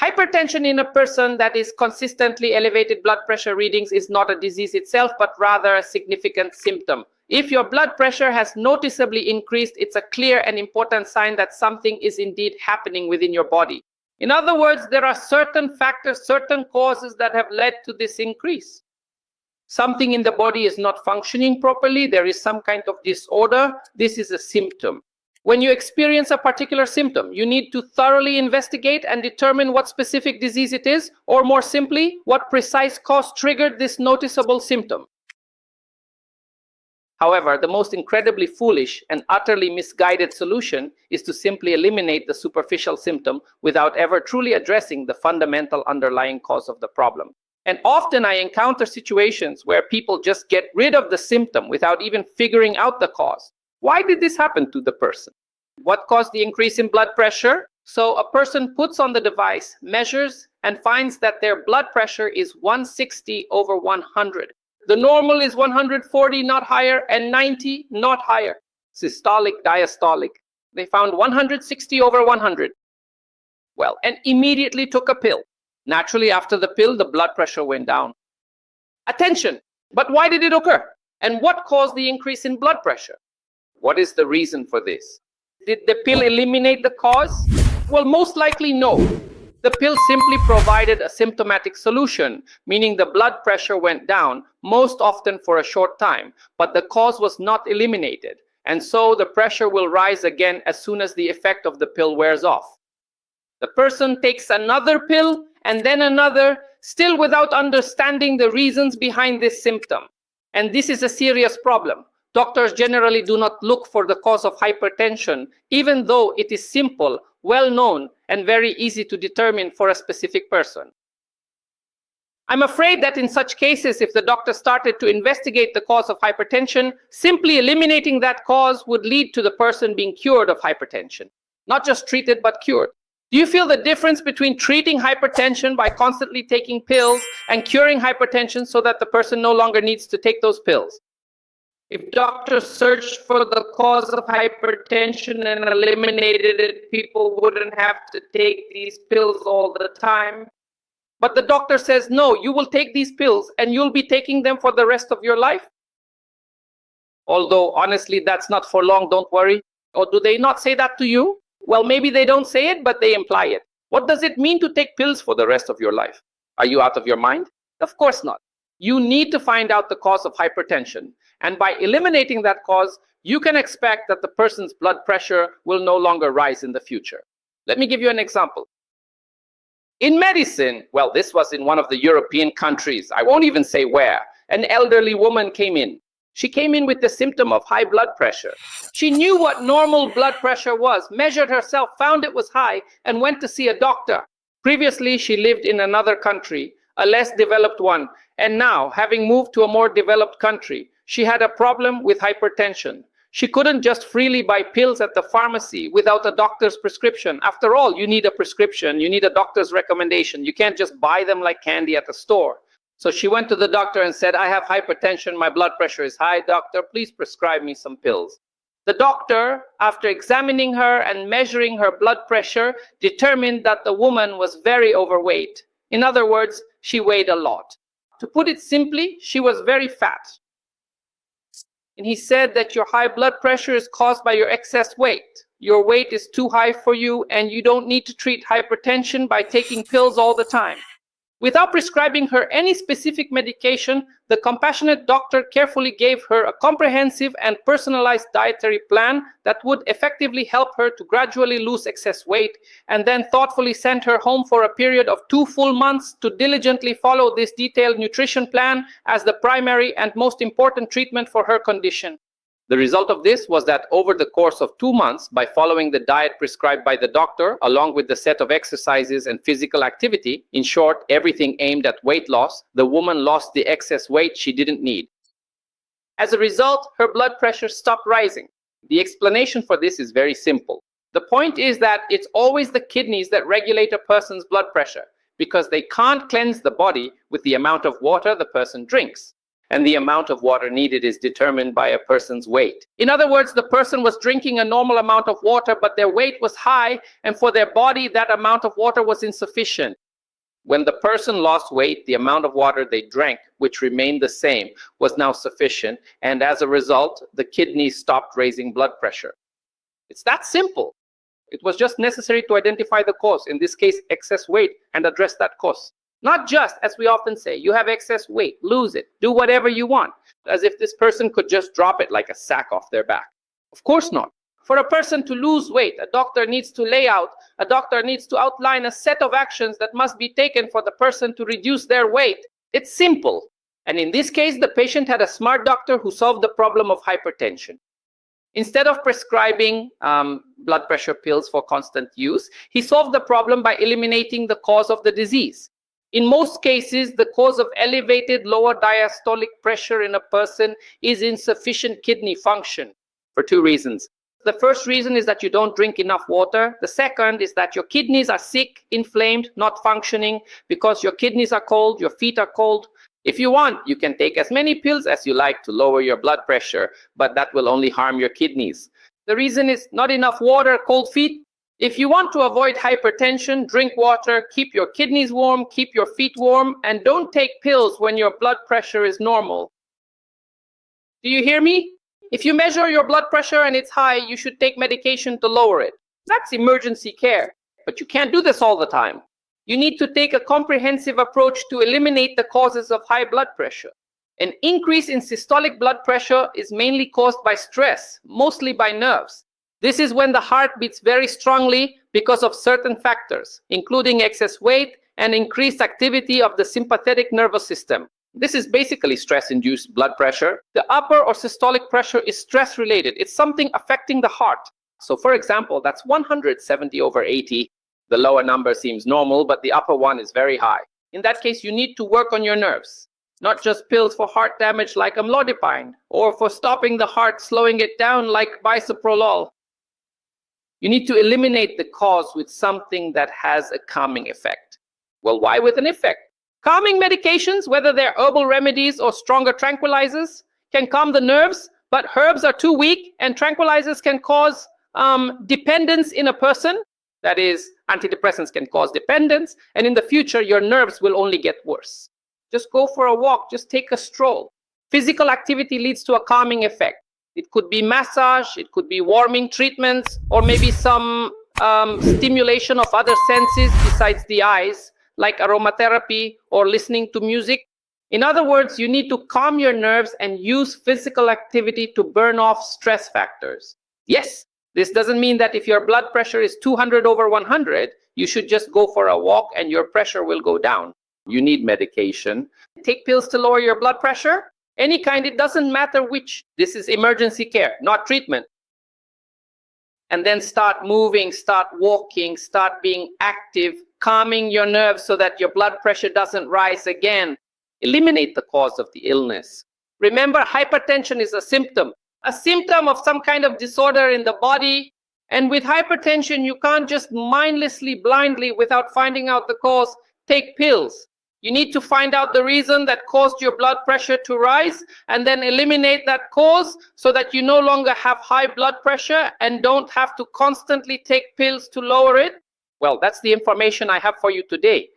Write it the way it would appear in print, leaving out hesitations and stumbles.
Hypertension in a person that is consistently elevated blood pressure readings is not a disease itself, but rather a significant symptom. If your blood pressure has noticeably increased, it's a clear and important sign that something is indeed happening within your body. In other words, there are certain factors, certain causes that have led to this increase. Something in the body is not functioning properly, there is some kind of disorder. This is a symptom. When you experience a particular symptom, you need to thoroughly investigate and determine what specific disease it is, or more simply, what precise cause triggered this noticeable symptom. However, the most incredibly foolish and utterly misguided solution is to simply eliminate the superficial symptom without ever truly addressing the fundamental underlying cause of the problem. And often I encounter situations where people just get rid of the symptom without even figuring out the cause. Why did this happen to the person? What caused the increase in blood pressure? So a person puts on the device, measures, and finds that their blood pressure is 160 over 100. The normal is 140, not higher, and 90, not higher. Systolic, diastolic. They found 160 over 100. Well, and immediately took a pill. Naturally, after the pill, the blood pressure went down. Attention! But why did it occur? And what caused the increase in blood pressure? What is the reason for this? Did the pill eliminate the cause? Well, most likely no. The pill simply provided a symptomatic solution, meaning the blood pressure went down, most often for a short time, but the cause was not eliminated, and so the pressure will rise again as soon as the effect of the pill wears off. The person takes another pill and then another, still without understanding the reasons behind this symptom. And this is a serious problem. Doctors generally do not look for the cause of hypertension, even though it is simple, well known, and very easy to determine for a specific person. I'm afraid that in such cases, if the doctor started to investigate the cause of hypertension, simply eliminating that cause would lead to the person being cured of hypertension. Not just treated, but cured. Do you feel the difference between treating hypertension by constantly taking pills and curing hypertension so that the person no longer needs to take those pills? If doctors searched for the cause of hypertension and eliminated it, people wouldn't have to take these pills all the time. But the doctor says, no, you will take these pills and you'll be taking them for the rest of your life. Although, honestly, that's not for long, don't worry. Or do they not say that to you? Well, maybe they don't say it, but they imply it. What does it mean to take pills for the rest of your life? Are you out of your mind? Of course not. You need to find out the cause of hypertension. And by eliminating that cause, you can expect that the person's blood pressure will no longer rise in the future. Let me give you an example. In medicine, well, this was in one of the European countries, I won't even say where, an elderly woman came in. She came in with the symptom of high blood pressure. She knew what normal blood pressure was, measured herself, found it was high, and went to see a doctor. Previously, she lived in another country, a less developed one, and now, having moved to a more developed country, she had a problem with hypertension. She couldn't just freely buy pills at the pharmacy without a doctor's prescription. After all, you need a prescription, you need a doctor's recommendation. You can't just buy them like candy at the store. So she went to the doctor and said, I have hypertension, my blood pressure is high. Doctor, please prescribe me some pills. The doctor, after examining her and measuring her blood pressure, determined that the woman was very overweight. In other words, she weighed a lot. To put it simply, she was very fat. And he said that your high blood pressure is caused by your excess weight. Your weight is too high for you and you don't need to treat hypertension by taking pills all the time. Without prescribing her any specific medication, the compassionate doctor carefully gave her a comprehensive and personalized dietary plan that would effectively help her to gradually lose excess weight, and then thoughtfully sent her home for a period of 2 full months to diligently follow this detailed nutrition plan as the primary and most important treatment for her condition. The result of this was that over the course of 2 months, by following the diet prescribed by the doctor, along with the set of exercises and physical activity, in short, everything aimed at weight loss, the woman lost the excess weight she didn't need. As a result, her blood pressure stopped rising. The explanation for this is very simple. The point is that it's always the kidneys that regulate a person's blood pressure, because they can't cleanse the body with the amount of water the person drinks. And the amount of water needed is determined by a person's weight. In other words, the person was drinking a normal amount of water, but their weight was high, and for their body, that amount of water was insufficient. When the person lost weight, the amount of water they drank, which remained the same, was now sufficient, and as a result, the kidneys stopped raising blood pressure. It's that simple. It was just necessary to identify the cause, in this case, excess weight, and address that cause. Not just, as we often say, you have excess weight, lose it, do whatever you want, as if this person could just drop it like a sack off their back. Of course not. For a person to lose weight, a doctor needs to outline a set of actions that must be taken for the person to reduce their weight. It's simple. And in this case, the patient had a smart doctor who solved the problem of hypertension. Instead of prescribing blood pressure pills for constant use, he solved the problem by eliminating the cause of the disease. In most cases, the cause of elevated lower diastolic pressure in a person is insufficient kidney function for two reasons. The first reason is that you don't drink enough water. The second is that your kidneys are sick, inflamed, not functioning because your kidneys are cold, your feet are cold. If you want, you can take as many pills as you like to lower your blood pressure, but that will only harm your kidneys. The reason is not enough water, cold feet. If you want to avoid hypertension, drink water, keep your kidneys warm, keep your feet warm, and don't take pills when your blood pressure is normal. Do you hear me? If you measure your blood pressure and it's high, you should take medication to lower it. That's emergency care, but you can't do this all the time. You need to take a comprehensive approach to eliminate the causes of high blood pressure. An increase in systolic blood pressure is mainly caused by stress, mostly by nerves. This is when the heart beats very strongly because of certain factors, including excess weight and increased activity of the sympathetic nervous system. This is basically stress-induced blood pressure. The upper or systolic pressure is stress-related. It's something affecting the heart. So for example, that's 170/80. The lower number seems normal, but the upper one is very high. In that case, you need to work on your nerves. Not just pills for heart damage like amlodipine, or for stopping the heart, slowing it down like bisoprolol. You need to eliminate the cause with something that has a calming effect. Well, why with an effect? Calming medications, whether they're herbal remedies or stronger tranquilizers, can calm the nerves, but herbs are too weak, and tranquilizers can cause dependence in a person. That is, antidepressants can cause dependence, and in the future, your nerves will only get worse. Just go for a walk, just take a stroll. Physical activity leads to a calming effect. It could be massage, it could be warming treatments, or maybe some stimulation of other senses besides the eyes, like aromatherapy or listening to music. In other words, you need to calm your nerves and use physical activity to burn off stress factors. Yes, this doesn't mean that if your blood pressure is 200/100, you should just go for a walk and your pressure will go down. You need medication. Take pills to lower your blood pressure. Any kind, it doesn't matter which. This is emergency care, not treatment. And then start moving, start walking, start being active, calming your nerves so that your blood pressure doesn't rise again. Eliminate the cause of the illness. Remember, hypertension is a symptom of some kind of disorder in the body. And with hypertension, you can't just mindlessly, blindly, without finding out the cause, take pills. You need to find out the reason that caused your blood pressure to rise and then eliminate that cause so that you no longer have high blood pressure and don't have to constantly take pills to lower it. Well, that's the information I have for you today.